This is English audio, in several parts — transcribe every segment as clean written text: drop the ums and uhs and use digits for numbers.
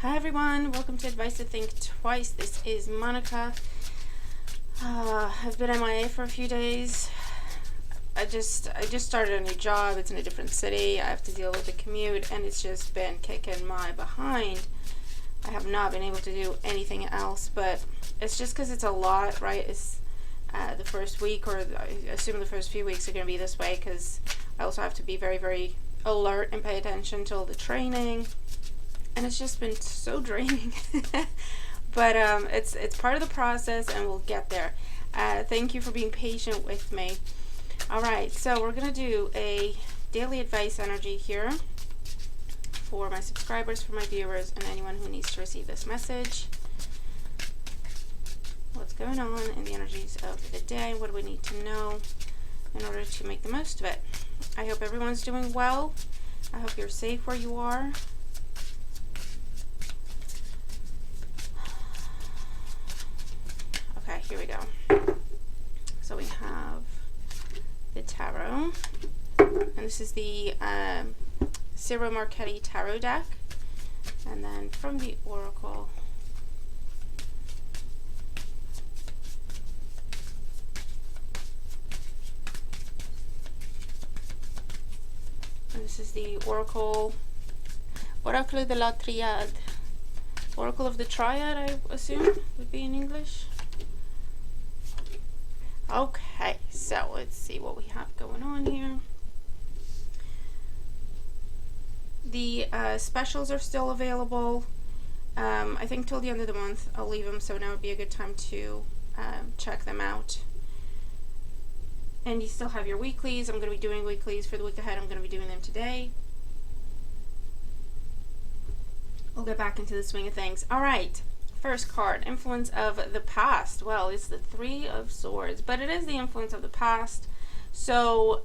Hi everyone, welcome to Advice to Think Twice. This is Monica. I've been MIA for a few days. I just started a new job. It's in a different city. I have to deal with the commute, and it's just been kicking my behind. I have not been able to do anything else, but it's just because it's a lot, right? It's the first week, or I assume the first few weeks are going to be this way, because I also have to be very, very alert and pay attention to all the training. And it's just been so draining. But it's part of the process, and we'll get there. Thank you for being patient with me. All right, so we're going to do a daily advice energy here for my subscribers, for my viewers, and anyone who needs to receive this message. What's going on in the energies of the day? What do we need to know in order to make the most of it? I hope everyone's doing well. I hope you're safe where you are. Okay, here we go. So we have the tarot, and this is the Ciro Marchetti tarot deck, and then from the oracle, and this is the oracle de la Triade, oracle of the triad, I assume would be in English. Okay, so let's see what we have going on here. The specials are still available. I think till the end of the month I'll leave them, so now would be a good time to check them out. And you still have your weeklies. I'm going to be doing weeklies for the week ahead. I'm going to be doing them today. We'll get back into the swing of things. All right. First card, influence of the past. Well, it's the Three of Swords, but it is the influence of the past. So,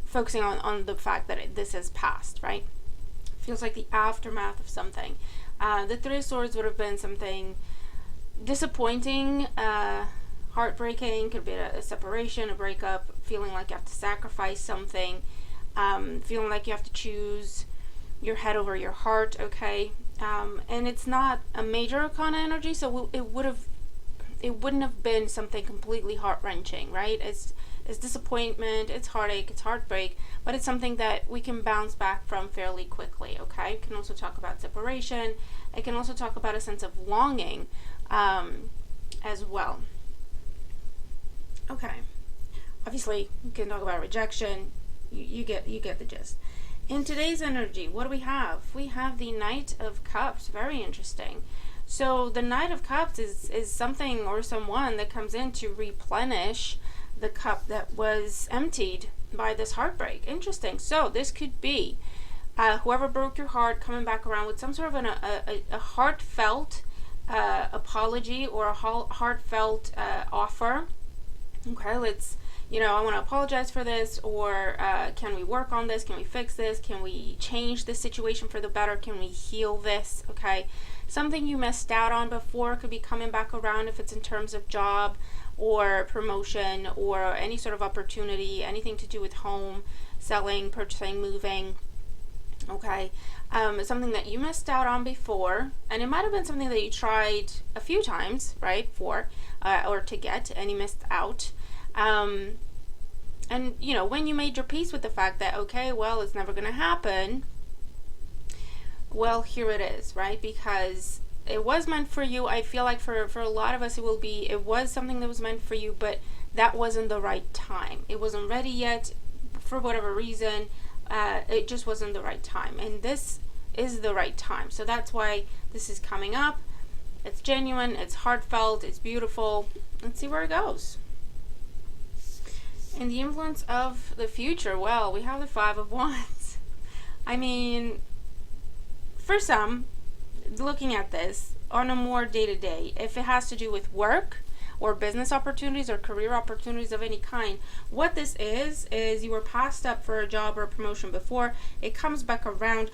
focusing on the fact that this is past, right? Feels like the aftermath of something. The Three of Swords would have been something disappointing, heartbreaking. Could be a separation, a breakup, feeling like you have to sacrifice something, feeling like you have to choose your head over your heart, okay? And it's not a major arcana energy, so it wouldn't have been something completely heart-wrenching, right? It's disappointment, it's heartache, it's heartbreak, but it's something that we can bounce back from fairly quickly, okay? It can also talk about separation. It can also talk about a sense of longing as well. Okay. Obviously, you can talk about rejection. You get the gist. In today's energy, what do we have? We have the Knight of Cups. Very interesting. So the Knight of Cups is something or someone that comes in to replenish the cup that was emptied by this heartbreak. Interesting. So this could be whoever broke your heart coming back around with some sort of a heartfelt apology or a heartfelt offer. Okay, I want to apologize for this, or can we work on this? Can we fix this? Can we change this situation for the better? Can we heal this? Okay, something you missed out on before could be coming back around if it's in terms of job or promotion or any sort of opportunity, anything to do with home, selling, purchasing, moving. Okay, something that you missed out on before, and it might have been something that you tried a few times, right, or to get, and you missed out. And when you made your peace with the fact that, okay, well, it's never going to happen, well, here it is, right? Because it was meant for you. I feel like for a lot of us, it was something that was meant for you, but that wasn't the right time. It wasn't ready yet for whatever reason. It just wasn't the right time. And this is the right time. So that's why this is coming up. It's genuine, it's heartfelt, it's beautiful. Let's see where it goes. In the influence of the future, well, we have the Five of Wands. I mean, for some, looking at this on a more day-to-day, if it has to do with work or business opportunities or career opportunities of any kind, what this is you were passed up for a job or a promotion before, it comes back around,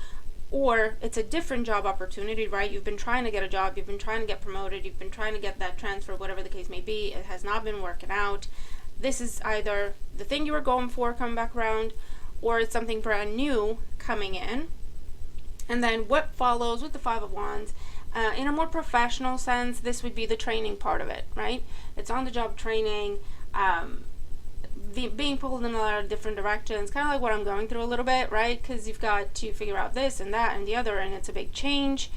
or it's a different job opportunity, right? You've been trying to get a job, you've been trying to get promoted, you've been trying to get that transfer, whatever the case may be, it has not been working out. This is either the thing you were going for coming back around, or it's something brand new coming in. And then what follows with the Five of Wands, in a more professional sense, this would be the training part of it, right? It's on the job training, being pulled in a lot of different directions, kind of like what I'm going through a little bit, right? Because you've got to figure out this and that and the other, and it's a big change.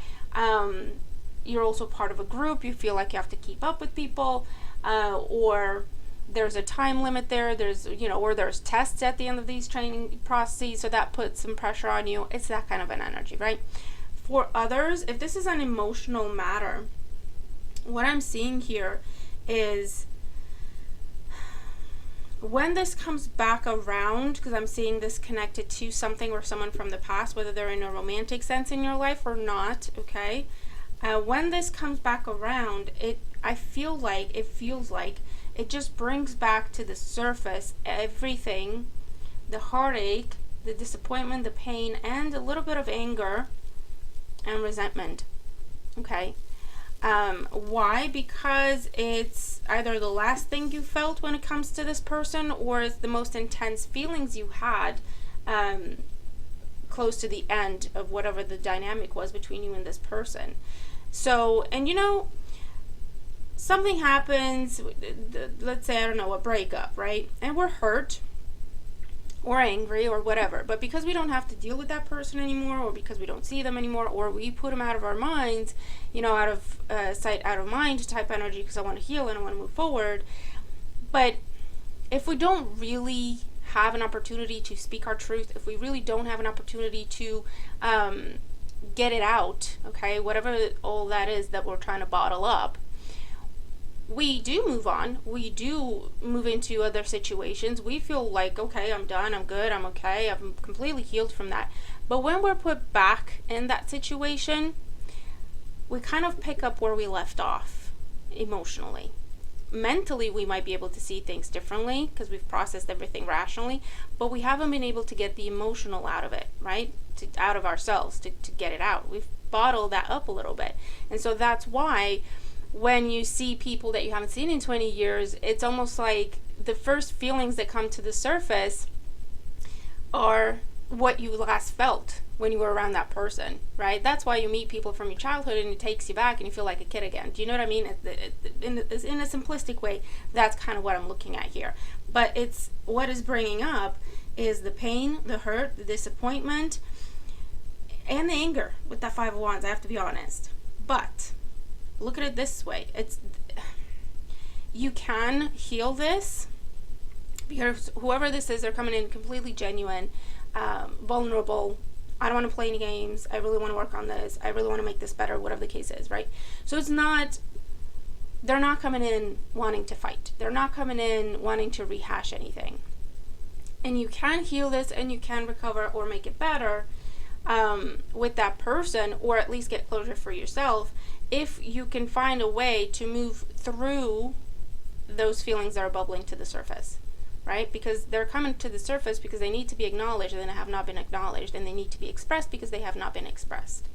You're also part of a group. You feel like you have to keep up with people, or there's a time limit there. There's, or there's tests at the end of these training processes, so that puts some pressure on you. It's that kind of an energy, right? For others, if this is an emotional matter, what I'm seeing here is when this comes back around, because I'm seeing this connected to something or someone from the past, whether they're in a romantic sense in your life or not, okay? When this comes back around, it feels like it just brings back to the surface everything, the heartache, the disappointment, the pain, and a little bit of anger and resentment, okay? Why? Because it's either the last thing you felt when it comes to this person, or it's the most intense feelings you had close to the end of whatever the dynamic was between you and this person. So, and something happens, let's say, I don't know, a breakup, right? And we're hurt or angry or whatever, but because we don't have to deal with that person anymore, or because we don't see them anymore, or we put them out of our minds, out of sight, out of mind type energy, because I want to heal and I want to move forward. But if we don't really have an opportunity to speak our truth, if we really don't have an opportunity to get it out, okay, whatever all that is that we're trying to bottle up, we do move on. We do move into other situations. We feel like, okay, I'm done, I'm good, I'm okay, I'm completely healed from that. But when we're put back in that situation, we kind of pick up where we left off emotionally. Mentally, we might be able to see things differently because we've processed everything rationally, but we haven't been able to get the emotional out of it, right? Out of ourselves, to get it out. We've bottled that up a little bit. And so that's why when you see people that you haven't seen in 20 years, it's almost like the first feelings that come to the surface are what you last felt when you were around that person, right? That's why you meet people from your childhood and it takes you back and you feel like a kid again. Do you know what I mean? In a simplistic way, that's kind of what I'm looking at here. But it's what is bringing up is the pain, the hurt, the disappointment, and the anger with that Five of Wands, I have to be honest. But look at it this way. You can heal this, because whoever this is, they're coming in completely genuine, vulnerable. I don't want to play any games. I really want to work on this. I really want to make this better, whatever the case is, right? So they're not coming in wanting to fight. They're not coming in wanting to rehash anything. And you can heal this and you can recover or make it better with that person, or at least get closure for yourself, if you can find a way to move through those feelings that are bubbling to the surface, right? Because they're coming to the surface because they need to be acknowledged and they have not been acknowledged, and they need to be expressed because they have not been expressed.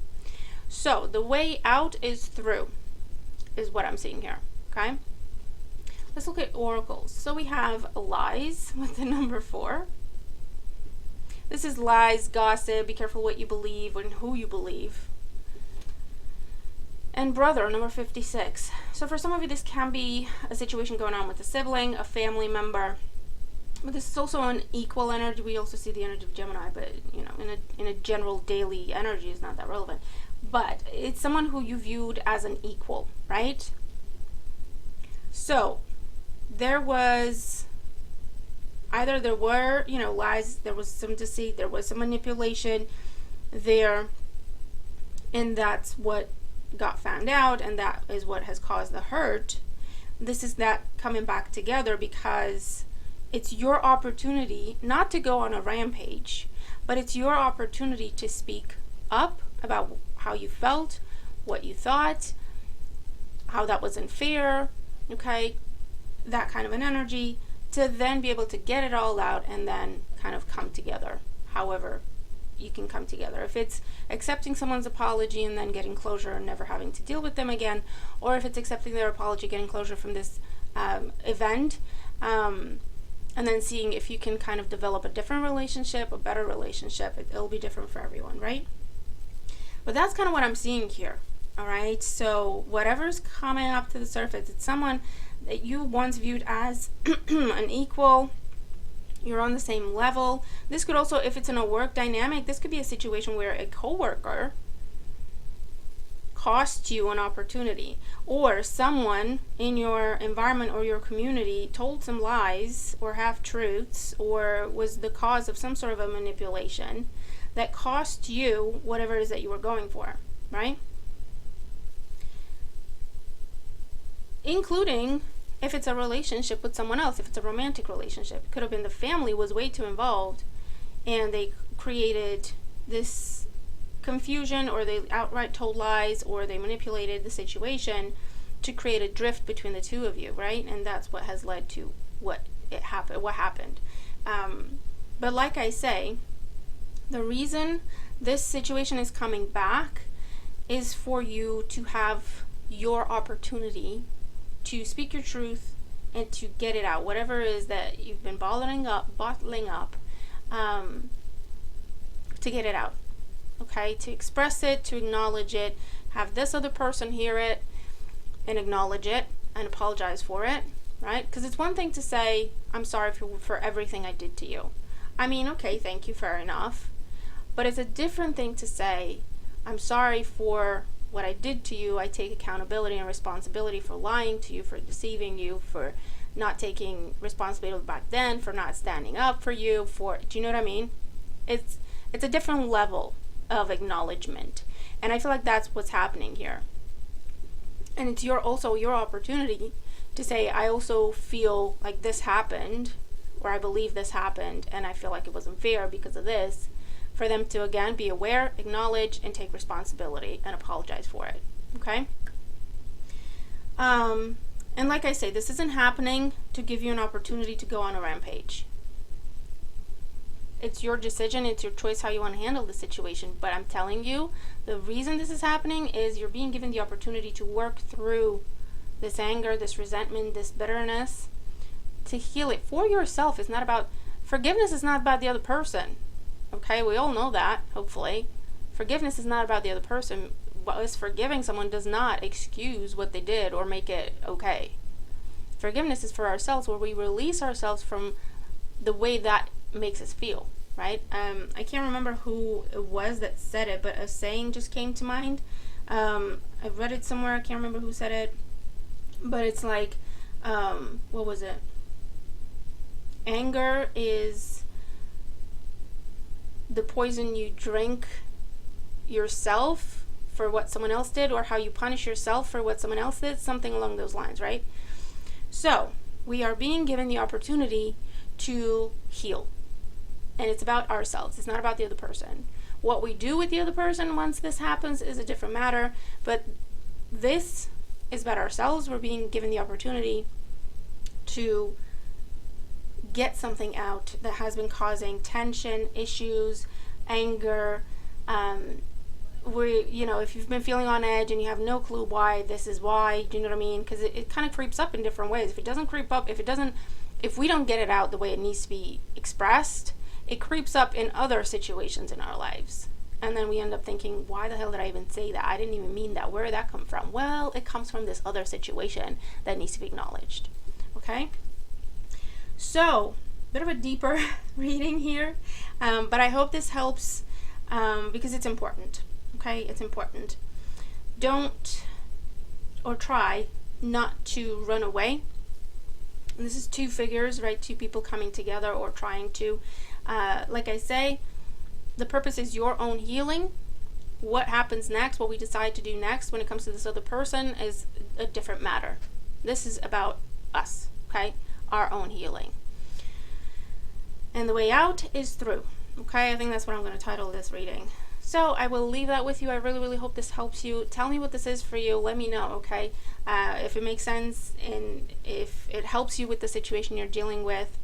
So the way out is through, is what I'm seeing here, okay? Let's look at oracles. So we have lies with the number 4. This is lies, gossip, be careful what you believe and who you believe. And brother, number 56. So for some of you, this can be a situation going on with a sibling, a family member. But this is also an equal energy. We also see the energy of Gemini, but in a general daily energy is not that relevant. But it's someone who you viewed as an equal, right? So there was lies, there was some deceit, there was some manipulation there, and that's what got found out, and that is what has caused the hurt. This is that coming back together, because it's your opportunity not to go on a rampage, but it's your opportunity to speak up about how you felt, what you thought, how that was unfair, okay, that kind of an energy, to then be able to get it all out and then kind of come together, however you can come together. If it's accepting someone's apology and then getting closure and never having to deal with them again, or if it's accepting their apology, getting closure from this event, and then seeing if you can kind of develop a different relationship, a better relationship. It'll be different for everyone, right? But that's kind of what I'm seeing here. All right, so whatever's coming up to the surface, it's someone that you once viewed as an equal. You're on the same level. This could also, if it's in a work dynamic, this could be a situation where a coworker cost you an opportunity, or someone in your environment or your community told some lies or half truths, or was the cause of some sort of a manipulation that cost you whatever it is that you were going for, right? Including if it's a relationship with someone else, if it's a romantic relationship. It could have been the family was way too involved and they created this confusion, or they outright told lies, or they manipulated the situation to create a drift between the two of you, right? And that's what has led to what happened. But like I say, the reason this situation is coming back is for you to have your opportunity to speak your truth and to get it out, whatever it is that you've been bottling up, to get it out, okay? To express it, to acknowledge it, have this other person hear it and acknowledge it and apologize for it, right? Because it's one thing to say, I'm sorry for everything I did to you. I mean, okay, thank you, fair enough. But it's a different thing to say, I'm sorry for what I did to you. I take accountability and responsibility for lying to you, for deceiving you, for not taking responsibility back then, for not standing up for you, do you know what I mean? It's a different level of acknowledgement. And I feel like that's what's happening here. And it's also your opportunity to say, I also feel like this happened, or I believe this happened, and I feel like it wasn't fair because of this. For them to, again, be aware, acknowledge, and take responsibility and apologize for it, okay? And like I say, this isn't happening to give you an opportunity to go on a rampage. It's your decision, it's your choice how you want to handle the situation. But I'm telling you, the reason this is happening is you're being given the opportunity to work through this anger, this resentment, this bitterness, to heal it for yourself. It's not about, forgiveness is not about the other person. Okay, we all know that, hopefully. Forgiveness is not about the other person. Us forgiving someone does not excuse what they did or make it okay. Forgiveness is for ourselves, where we release ourselves from the way that makes us feel, right? I can't remember who it was that said it, but a saying just came to mind. I've read it somewhere, I can't remember who said it, but it's like, what was it? Anger is the poison you drink yourself for what someone else did, or how you punish yourself for what someone else did, something along those lines, right? So we are being given the opportunity to heal, and it's about ourselves. It's not about the other person. What we do with the other person once this happens is a different matter, but this is about ourselves. We're being given the opportunity to get something out that has been causing tension, issues, anger. If you've been feeling on edge and you have no clue why, this is why, do you know what I mean? Because it kind of creeps up in different ways. If it doesn't creep up, if we don't get it out the way it needs to be expressed, it creeps up in other situations in our lives. And then we end up thinking, why the hell did I even say that? I didn't even mean that. Where did that come from? Well, it comes from this other situation that needs to be acknowledged. Okay? So, a bit of a deeper reading here, but I hope this helps because it's important, okay? It's important. Don't, or try not to run away. And this is two figures, right? Two people coming together or trying to, like I say, the purpose is your own healing. What happens next, what we decide to do next when it comes to this other person is a different matter. This is about us, okay? Our own healing. And the way out is through. Okay, I think that's what I'm going to title this reading. So I will leave that with you. I really, really hope this helps you. Tell me what this is for you. Let me know, okay? If it makes sense and if it helps you with the situation you're dealing with,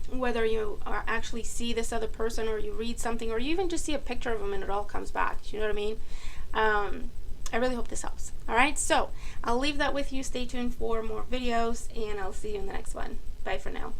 whether you actually see this other person or you read something or you even just see a picture of them and it all comes back. Do you know what I mean? I really hope this helps. All right, so I'll leave that with you. Stay tuned for more videos and I'll see you in the next one. Bye for now.